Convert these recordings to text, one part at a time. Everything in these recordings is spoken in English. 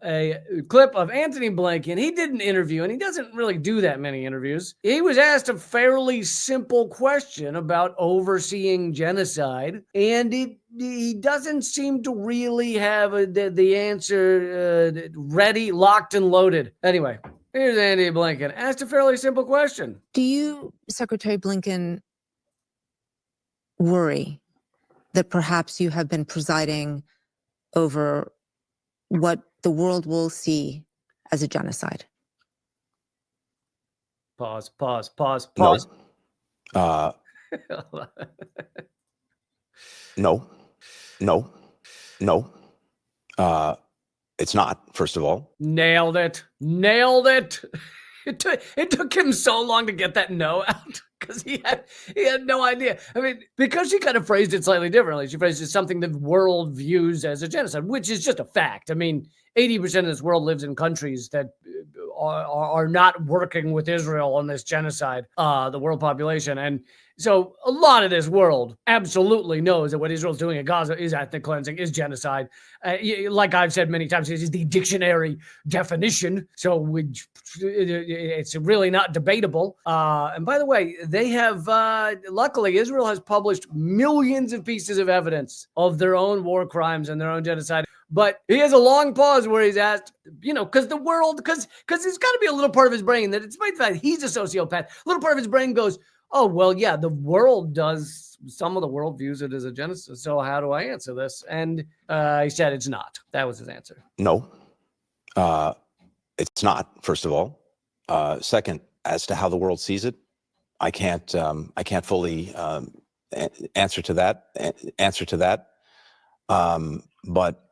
a clip of Antony Blinken. He did an interview, and he doesn't really do that many interviews. He was asked a fairly simple question about overseeing genocide, and he doesn't seem to really have the answer ready, locked, and loaded. Anyway, here's Antony Blinken. Asked a fairly simple question. Do you, Secretary Blinken, worry that perhaps you have been presiding over what the world will see as a genocide? Pause. No. It's not, first of all. Nailed it. It took him so long to get that no out because he had no idea. I mean, because she kind of phrased it slightly differently. She phrased it as something the world views as a genocide, which is just a fact. I mean, 80% of this world lives in countries that are not working with Israel on this genocide, the world population. And so a lot of this world absolutely knows that what Israel's doing in Gaza is ethnic cleansing, is genocide. Like I've said many times, this is the dictionary definition. So it's really not debatable. And by the way, they have, luckily, Israel has published millions of pieces of evidence of their own war crimes and their own genocide. But he has a long pause where he's asked, because the world, because there's got to be a little part of his brain that, despite the fact he's a sociopath, a little part of his brain goes, oh, well, yeah, the world does. Some of the world views it as a genocide. So how do I answer this? And he said it's not. That was his answer. No, it's not, first of all. Second, as to how the world sees it, I can't fully answer to that. But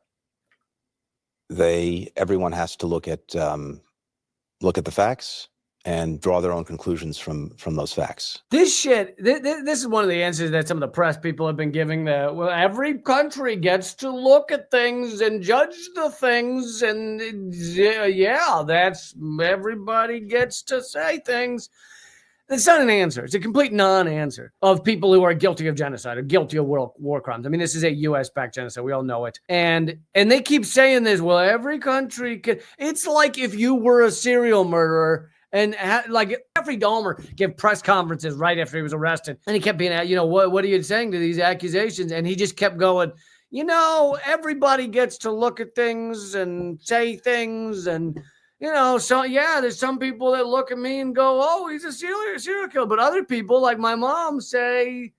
everyone has to look at the facts and draw their own conclusions from those facts. This is one of the answers that some of the press people have been giving. Well, every country gets to look at things and judge the things, and yeah, that's everybody gets to say things. It's not an answer. It's a complete non-answer of people who are guilty of genocide or guilty of war crimes. I mean, this is a U.S.-backed genocide. We all know it. And they keep saying this, well, every country can. It's like if you were a serial murderer and like Jeffrey Dahmer gave press conferences right after he was arrested. And he kept being, what are you saying to these accusations? And he just kept going, everybody gets to look at things and say things and... so yeah, there's some people that look at me and go, oh, he's a serial killer. But other people, like my mom, say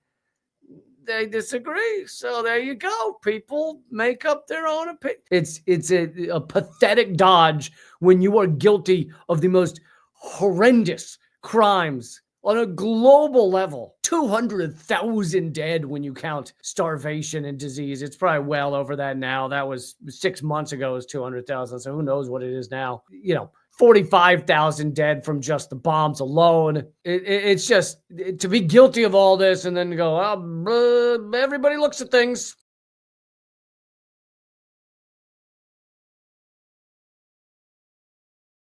they disagree. So there you go. People make up their own opinion. It's a pathetic dodge when you are guilty of the most horrendous crimes on a global level. 200,000 dead when you count starvation and disease. It's probably well over that now. That was 6 months ago, it was 200,000. So who knows what it is now? 45,000 dead from just the bombs alone. It's just to be guilty of all this and then go, everybody looks at things.